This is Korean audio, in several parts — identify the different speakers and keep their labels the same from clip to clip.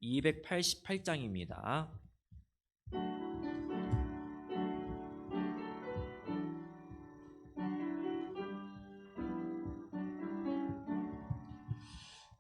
Speaker 1: 288장입니다.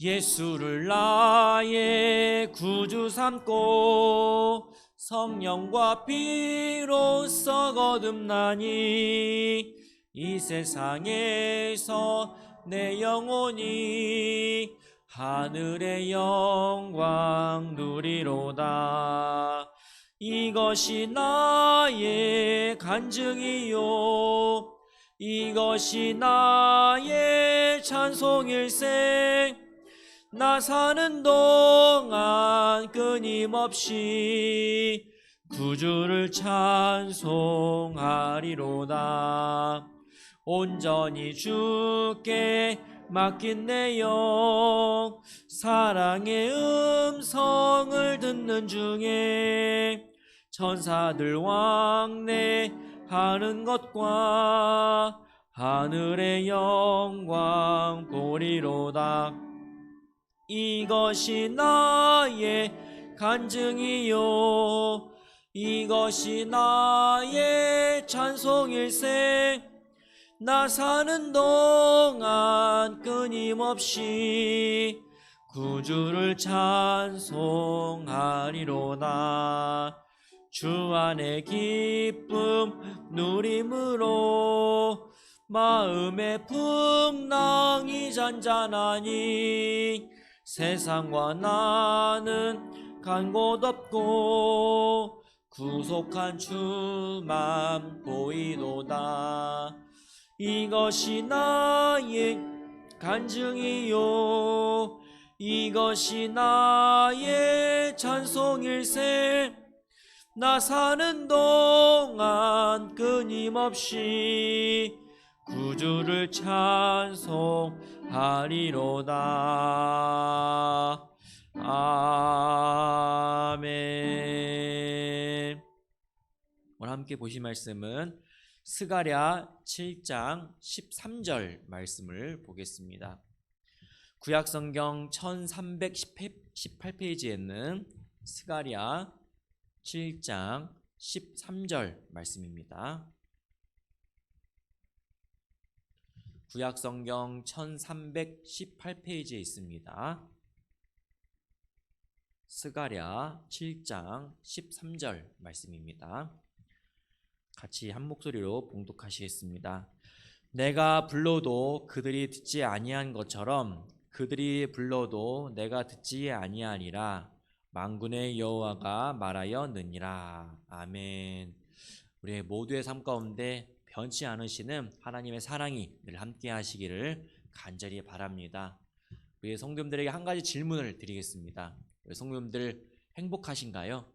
Speaker 1: 예수를 나의 구주 삼고 성령과 피로써 거듭나니 이 세상에서 내 영혼이 하늘의 영광 누리로다. 이것이 나의 간증이요 이것이 나의 찬송일세. 나 사는 동안 끊임없이 구주를 찬송하리로다. 온전히 주께 맡긴 내 영 사랑의 음성을 듣는 중에 천사들 왕래하는 것과 하늘의 영광 보리로다. 이것이 나의 간증이요 이것이 나의 찬송일세. 나 사는 동안 끊임없이 구주를 찬송하리로다. 주 안에 기쁨 누림으로 마음의 풍랑이 잔잔하니 세상과 나는 간 곳 없고 구속한 주만 보이도다. 이것이 나의 간증이요 이것이 나의 찬송일세. 나 사는 동안 끊임없이 구주를 찬송하리로다. 아멘. 오늘 함께 보실 말씀은 스가랴 7장 13절 말씀을 보겠습니다. 구약성경 1318페이지에는 스가랴 7장 13절 말씀입니다. 구약성경 1318페이지에 있습니다. 스가랴 7장 13절 말씀입니다. 같이 한 목소리로 봉독하시겠습니다. 내가 불러도 그들이 듣지 아니한 것처럼 그들이 불러도 내가 듣지 아니하리라. 만군의 여호와가 말하였느니라. 아멘. 우리 모두의 삶 가운데 변치 않으시는 하나님의 사랑이 늘 함께 하시기를 간절히 바랍니다. 우리 성도님들에게 한 가지 질문을 드리겠습니다. 우리 성도님들 행복하신가요?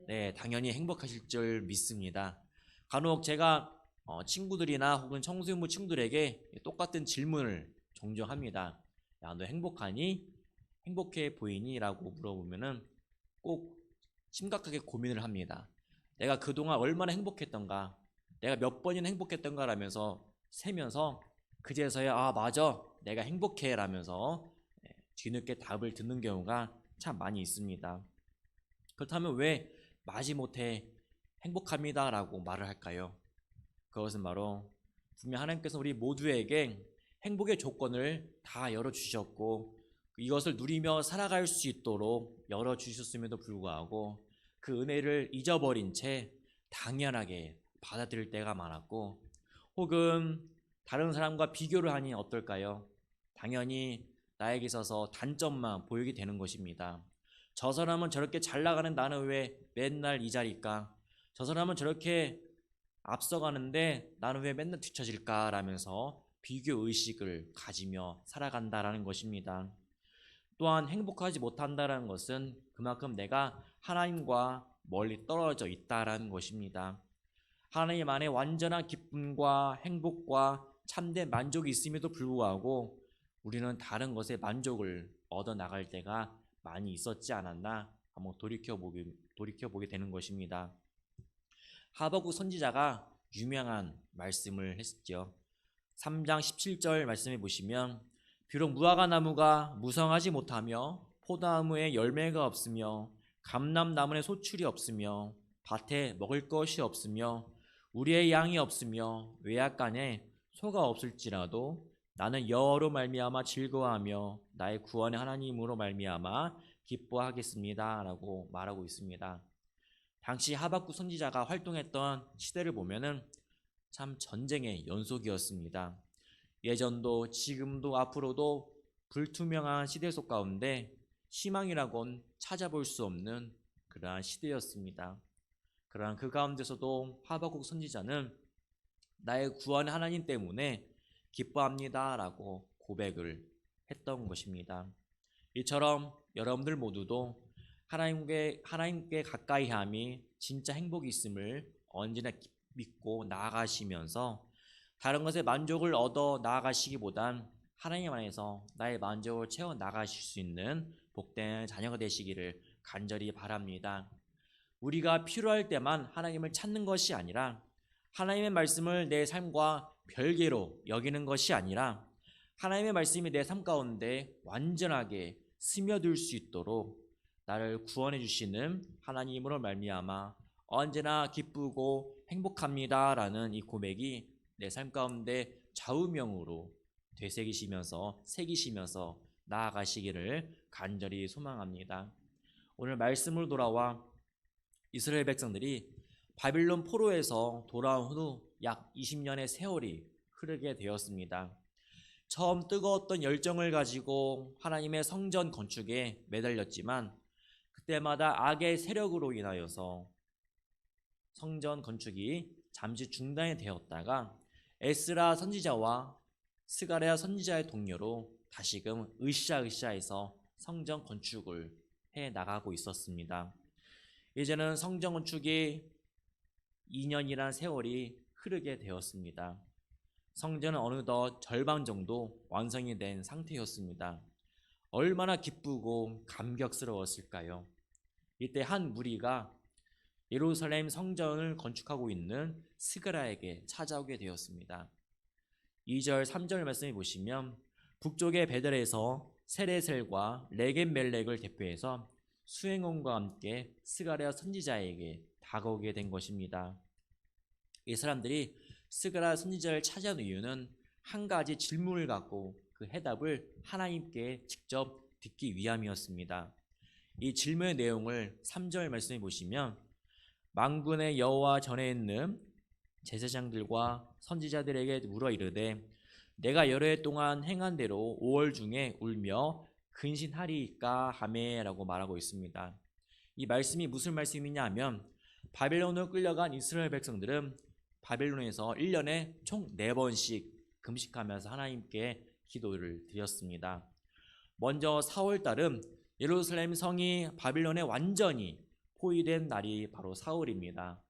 Speaker 1: 네, 당연히 행복하실 줄 믿습니다. 간혹 제가 친구들이나 혹은 청소년부 친구들에게 똑같은 질문을 종종 합니다. 야, 너 행복하니? 행복해 보이니? 라고 물어보면은 꼭 심각하게 고민을 합니다. 내가 그동안 얼마나 행복했던가, 내가 몇 번이나 행복했던가 라면서 세면서 그제서야 아 맞아 내가 행복해 라면서 뒤늦게 답을 듣는 경우가 참 많이 있습니다. 그렇다면 왜 마지못해 행복합니다 라고 말을 할까요? 그것은 바로 분명 하나님께서 우리 모두에게 행복의 조건을 다 열어주셨고 이것을 누리며 살아갈 수 있도록 열어주셨음에도 불구하고 그 은혜를 잊어버린 채 당연하게 받아들일 때가 많았고 혹은 다른 사람과 비교를 하니 어떨까요? 당연히 나에게 있어서 단점만 보이게 되는 것입니다. 저 사람은 저렇게 잘 나가는 나는 왜 맨날 이 자리일까? 저 사람은 저렇게 앞서가는데 나는 왜 맨날 뒤처질까? 라면서 비교의식을 가지며 살아간다라는 것입니다. 또한 행복하지 못한다는 것은 그만큼 내가 하나님과 멀리 떨어져 있다라는 것입니다. 하나님 안에 완전한 기쁨과 행복과 참된 만족이 있음에도 불구하고 우리는 다른 것에 만족을 얻어나갈 때가 많이 있었지 않았나 한번 돌이켜보게 되는 것입니다. 하박국 선지자가 유명한 말씀을 했죠. 3장 17절 말씀해 보시면 비록 무화과 나무가 무성하지 못하며 포도나무에 열매가 없으며 감람나무에 소출이 없으며 밭에 먹을 것이 없으며 우리의 양이 없으며 외양간에 소가 없을지라도 나는 여호와로 말미암아 즐거워하며 나의 구원의 하나님으로 말미암아 기뻐하겠습니다라고 말하고 있습니다. 당시 하박국 선지자가 활동했던 시대를 보면은 참 전쟁의 연속이었습니다. 예전도 지금도 앞으로도 불투명한 시대 속 가운데 희망이라곤 찾아볼 수 없는 그러한 시대였습니다. 그러한 그 가운데서도 하박국 선지자는 나의 구원 하나님 때문에 기뻐합니다라고 고백을 했던 것입니다. 이처럼 여러분들 모두도 하나님께 가까이 함이 진짜 행복이 있음을 언제나 믿고 나아가시면서 다른 것에 만족을 얻어 나아가시기보단 하나님 안에서 나의 만족을 채워 나가실 수 있는 복된 자녀가 되시기를 간절히 바랍니다. 우리가 필요할 때만 하나님을 찾는 것이 아니라 하나님의 말씀을 내 삶과 별개로 여기는 것이 아니라 하나님의 말씀이 내 삶 가운데 완전하게 스며들 수 있도록 나를 구원해 주시는 하나님으로 말미암아 언제나 기쁘고 행복합니다라는 이 고백이 내 삶 가운데 좌우명으로 되새기시면서 새기시면서 나아가시기를 간절히 소망합니다. 오늘 말씀으로 돌아와 이스라엘 백성들이 바빌론 포로에서 돌아온 후 약 20년의 세월이 흐르게 되었습니다. 처음 뜨거웠던 열정을 가지고 하나님의 성전 건축에 매달렸지만 그때마다 악의 세력으로 인하여서 성전 건축이 잠시 중단이 되었다가 에스라 선지자와 스가랴 선지자의 동료로 다시금 으쌰으쌰해서 성전 건축을 해 나가고 있었습니다. 이제는 성전 건축이 2년이란 세월이 흐르게 되었습니다. 성전은 어느덧 절반 정도 완성이 된 상태였습니다. 얼마나 기쁘고 감격스러웠을까요? 이때 한 무리가 예루살렘 성전을 건축하고 있는 스가랴에게 찾아오게 되었습니다. 2절 3절 말씀을 보시면 북쪽의 베델에서 세레셀과 레겜멜렉을 대표해서 수행원과 함께 스가랴 선지자에게 다가오게 된 것입니다. 이 사람들이 스가랴 선지자를 찾아온 이유는 한 가지 질문을 갖고 그 해답을 하나님께 직접 듣기 위함이었습니다. 이 질문의 내용을 3절 말씀해 보시면 만군의 여호와 전에 있는 제사장들과 선지자들에게 물어 이르되 내가 여러 해 동안 행한 대로 5월 중에 울며 근신하리이까 하매라고 말하고 있습니다. 이 말씀이 무슨 말씀이냐 하면 바벨론으로 끌려간 이스라엘 백성들은 바벨론에서 1년에 총 4번씩 금식하면서 하나님께 기도를 드렸습니다. 먼저 4월달은 예루살렘 성이 바벨론에 완전히 포위된 날이 바로 4월입니다.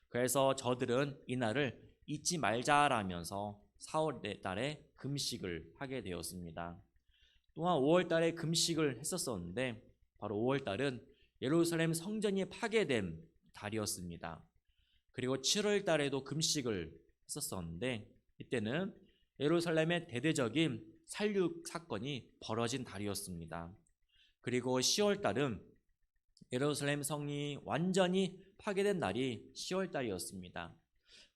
Speaker 1: 그래서 저들은 이 날을 잊지 말자라면서 4월달에 금식을 하게 되었습니다. 또한 5월달에 금식을 했었었는데 바로 5월달은 예루살렘 성전이 파괴된 달이었습니다. 그리고 7월달에도 금식을 했었었는데 이때는 예루살렘의 대대적인 살육 사건이 벌어진 달이었습니다. 그리고 10월달은 예루살렘 성이 완전히 파괴된 날이 10월달이었습니다.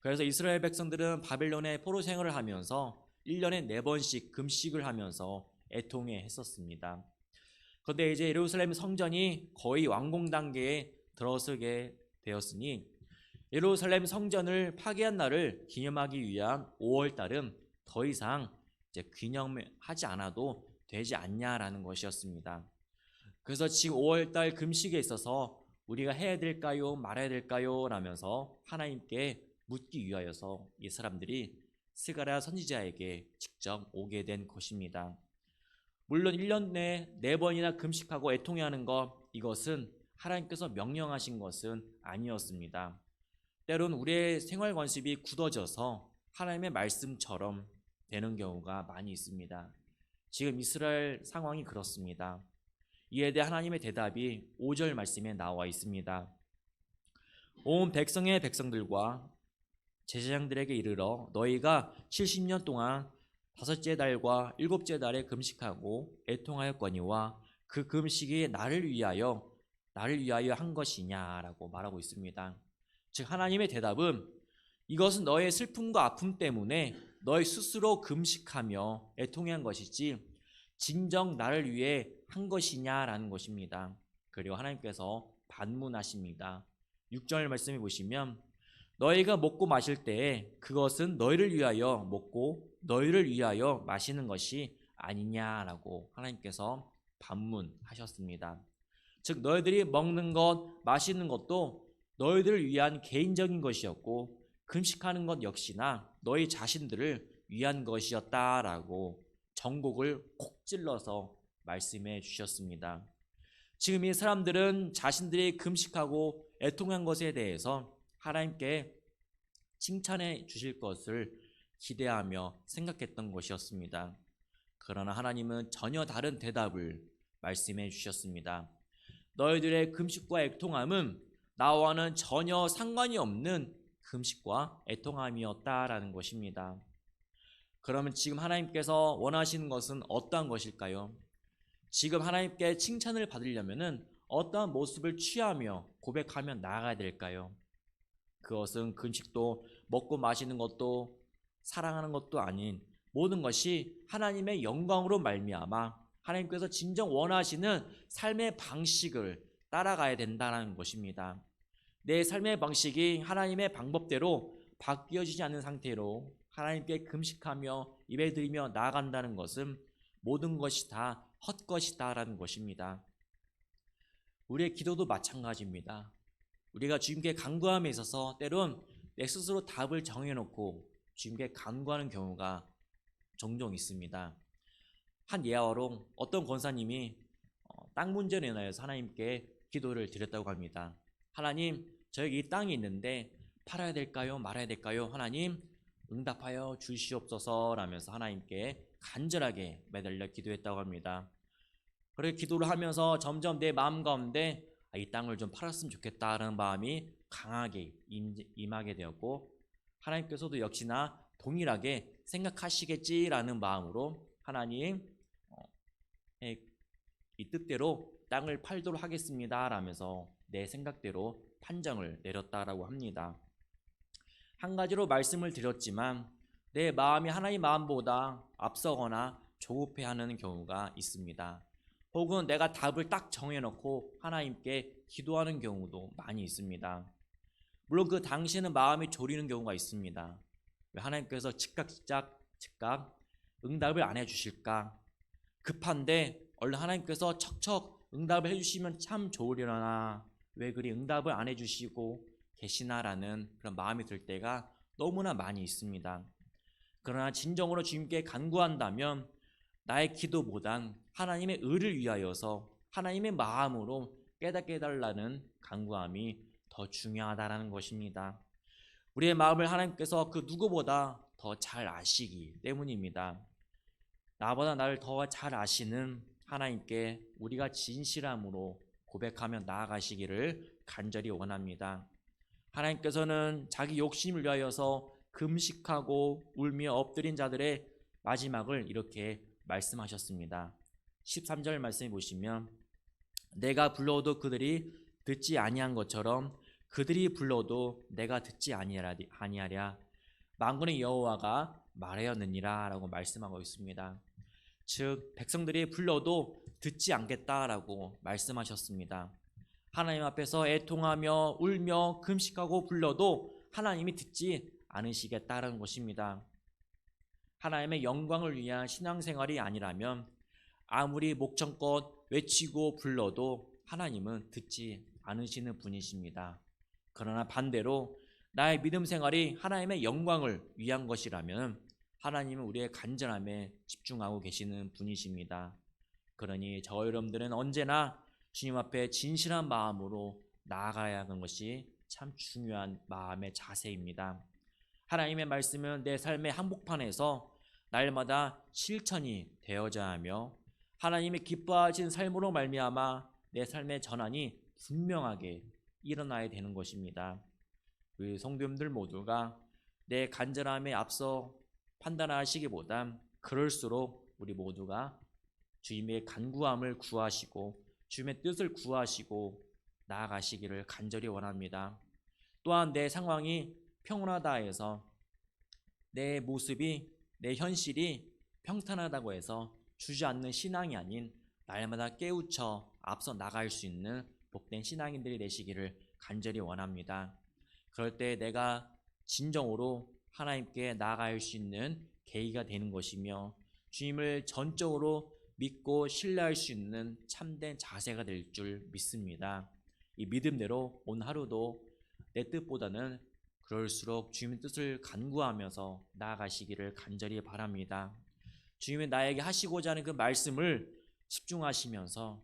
Speaker 1: 그래서 이스라엘 백성들은 바벨론의 포로 생활을 하면서 1년에 4번씩 금식을 하면서 애통해 했었습니다. 그런데 이제 예루살렘 성전이 거의 완공 단계에 들어서게 되었으니 예루살렘 성전을 파괴한 날을 기념하기 위한 5월달은 더 이상 이제 기념하지 않아도 되지 않냐라는 것이었습니다. 그래서 지금 5월달 금식에 있어서 우리가 해야 될까요? 말아야 될까요? 라면서 하나님께 묻기 위하여서 이 사람들이 스가랴 선지자에게 직접 오게 된 것입니다. 물론 1년 내에 4번이나 금식하고 애통해 하는 것, 이것은 하나님께서 명령하신 것은 아니었습니다. 때론 우리의 생활 관습이 굳어져서 하나님의 말씀처럼 되는 경우가 많이 있습니다. 지금 이스라엘 상황이 그렇습니다. 이에 대해 하나님의 대답이 5절 말씀에 나와 있습니다. 온 백성의 백성들과 제사장들에게 이르러 너희가 70년 동안 5째 달과 7째 달에 금식하고 애통하였거니와 그 금식이 나를 위하여 한 것이냐라고 말하고 있습니다. 즉 하나님의 대답은 이것은 너의 슬픔과 아픔 때문에 너희 스스로 금식하며 애통한 것이지 진정 나를 위해 한 것이냐라는 것입니다. 그리고 하나님께서 반문하십니다. 6절 말씀해 보시면 너희가 먹고 마실 때에 그것은 너희를 위하여 먹고 너희를 위하여 마시는 것이 아니냐라고 하나님께서 반문하셨습니다. 즉 너희들이 먹는 것, 마시는 것도 너희들을 위한 개인적인 것이었고 금식하는 것 역시나 너희 자신들을 위한 것이었다라고 정곡을 콕 찔러서 말씀해 주셨습니다. 지금 이 사람들은 자신들이 금식하고 애통한 것에 대해서 하나님께 칭찬해 주실 것을 기대하며 생각했던 것이었습니다. 그러나 하나님은 전혀 다른 대답을 말씀해 주셨습니다. 너희들의 금식과 애통함은 나와는 전혀 상관이 없는 금식과 애통함이었다라는 것입니다. 그러면 지금 하나님께서 원하시는 것은 어떠한 것일까요? 지금 하나님께 칭찬을 받으려면 어떠한 모습을 취하며 고백하며 나아가야 될까요? 그것은 금식도 먹고 마시는 것도 사랑하는 것도 아닌 모든 것이 하나님의 영광으로 말미암아 하나님께서 진정 원하시는 삶의 방식을 따라가야 된다는 것입니다. 내 삶의 방식이 하나님의 방법대로 바뀌어지지 않는 상태로 하나님께 금식하며 예배드리며 나아간다는 것은 모든 것이 다 헛것이다라는 것입니다. 우리의 기도도 마찬가지입니다. 우리가 주님께 간구함에 있어서 때론 내 스스로 답을 정해놓고 주님께 간구하는 경우가 종종 있습니다. 한 예화로 어떤 권사님이 땅 문제로 인하여서 하나님께 기도를 드렸다고 합니다. 하나님, 저에게 이 땅이 있는데 팔아야 될까요? 말아야 될까요? 하나님, 응답하여 주시옵소서 라면서 하나님께 간절하게 매달려 기도했다고 합니다. 그렇게 기도를 하면서 점점 내 마음 가운데 이 땅을 좀 팔았으면 좋겠다라는 마음이 강하게 임하게 되었고 하나님께서도 역시나 동일하게 생각하시겠지라는 마음으로 하나님 이 뜻대로 땅을 팔도록 하겠습니다 라면서 내 생각대로 판정을 내렸다라고 합니다. 한 가지로 말씀을 드렸지만 내 마음이 하나님 마음보다 앞서거나 조급해하는 경우가 있습니다. 혹은 내가 답을 딱 정해놓고 하나님께 기도하는 경우도 많이 있습니다. 물론 그 당시에는 마음이 졸이는 경우가 있습니다. 왜 하나님께서 즉각 응답을 안 해주실까? 급한데 얼른 하나님께서 척척 응답을 해주시면 참 좋으려나 왜 그리 응답을 안 해주시고 계시나라는 그런 마음이 들 때가 너무나 많이 있습니다. 그러나 진정으로 주님께 간구한다면 나의 기도보단 하나님의 의를 위하여서 하나님의 마음으로 깨닫게 해달라는 간구함이 더 중요하다는 것입니다. 우리의 마음을 하나님께서 그 누구보다 더 잘 아시기 때문입니다. 나보다 나를 더 잘 아시는 하나님께 우리가 진실함으로 고백하며 나아가시기를 간절히 원합니다. 하나님께서는 자기 욕심을 위하여서 금식하고 울며 엎드린 자들의 마지막을 이렇게 말씀하셨습니다. 13절 말씀해 보시면 내가 불러도 그들이 듣지 아니한 것처럼 그들이 불러도 내가 듣지 아니하랴 만군의 여호와가 말하였느니라 라고 말씀하고 있습니다. 즉 백성들이 불러도 듣지 않겠다라고 말씀하셨습니다. 하나님 앞에서 애통하며 울며 금식하고 불러도 하나님이 듣지 않으시겠다는 것입니다. 하나님의 영광을 위한 신앙생활이 아니라면 아무리 목청껏 외치고 불러도 하나님은 듣지 않으시는 분이십니다. 그러나 반대로 나의 믿음 생활이 하나님의 영광을 위한 것이라면 하나님은 우리의 간절함에 집중하고 계시는 분이십니다. 그러니 저 여러분들은 언제나 주님 앞에 진실한 마음으로 나아가야 하는 것이 참 중요한 마음의 자세입니다. 하나님의 말씀은 내 삶의 한복판에서 날마다 실천이 되어져야 하며 하나님이 기뻐하신 삶으로 말미암아 내 삶의 전환이 분명하게 일어나야 되는 것입니다. 우리 성도님들 모두가 내 간절함에 앞서 판단하시기보단 그럴수록 우리 모두가 주님의 간구함을 구하시고 주님의 뜻을 구하시고 나아가시기를 간절히 원합니다. 또한 내 상황이 평온하다 해서 내 모습이 내 현실이 평탄하다고 해서 주저앉는 신앙이 아닌 날마다 깨우쳐 앞서 나갈 수 있는 복된 신앙인들이 되시기를 간절히 원합니다. 그럴 때 내가 진정으로 하나님께 나아갈 수 있는 계기가 되는 것이며 주님을 전적으로 믿고 신뢰할 수 있는 참된 자세가 될 줄 믿습니다. 이 믿음대로 오늘 하루도 내 뜻보다는 그럴수록 주님의 뜻을 간구하면서 나아가시기를 간절히 바랍니다. 주님이 나에게 하시고자 하는 그 말씀을 집중하시면서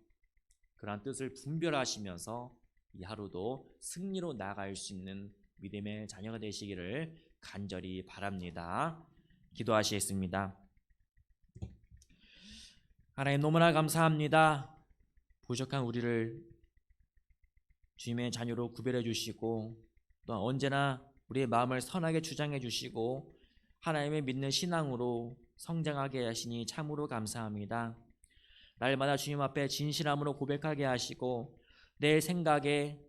Speaker 1: 그러한 뜻을 분별하시면서 이 하루도 승리로 나아갈 수 있는 믿음의 자녀가 되시기를 간절히 바랍니다. 기도하시겠습니다. 하나님 너무나 감사합니다. 부족한 우리를 주님의 자녀로 구별해 주시고 또 언제나 우리의 마음을 선하게 주장해 주시고 하나님의 믿는 신앙으로 성장하게 하시니 참으로 감사합니다. 날마다 주님 앞에 진실함으로 고백하게 하시고 내 생각에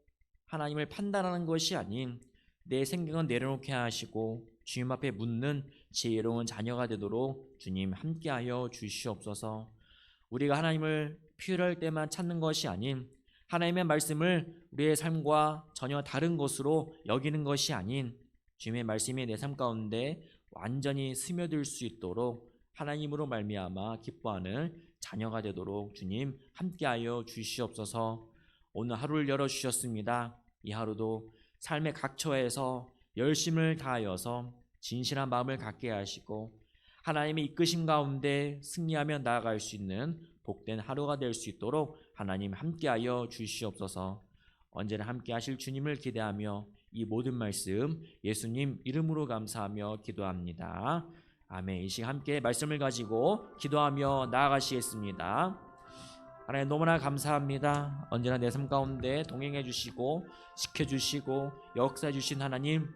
Speaker 1: 하나님을 판단하는 것이 아닌 내 생각은 내려놓게 하시고 주님 앞에 묻는 지혜로운 자녀가 되도록 주님 함께하여 주시옵소서. 우리가 하나님을 필요할 때만 찾는 것이 아닌 하나님의 말씀을 우리의 삶과 전혀 다른 것으로 여기는 것이 아닌 주님의 말씀이 내 삶 가운데 완전히 스며들 수 있도록 하나님으로 말미암아 기뻐하는 자녀가 되도록 주님 함께하여 주시옵소서. 오늘 하루를 열어주셨습니다. 이 하루도 삶의 각 처에서 열심을 다하여서 진실한 마음을 갖게 하시고 하나님의 이끄심 가운데 승리하며 나아갈 수 있는 복된 하루가 될 수 있도록 하나님 함께하여 주시옵소서. 언제나 함께하실 주님을 기대하며 이 모든 말씀 예수님 이름으로 감사하며 기도합니다. 아멘. 이 시간 함께 말씀을 가지고 기도하며 나아가시겠습니다. 하나님 너무나 감사합니다. 언제나 내 삶 가운데 동행해 주시고 지켜주시고 역사해 주신 하나님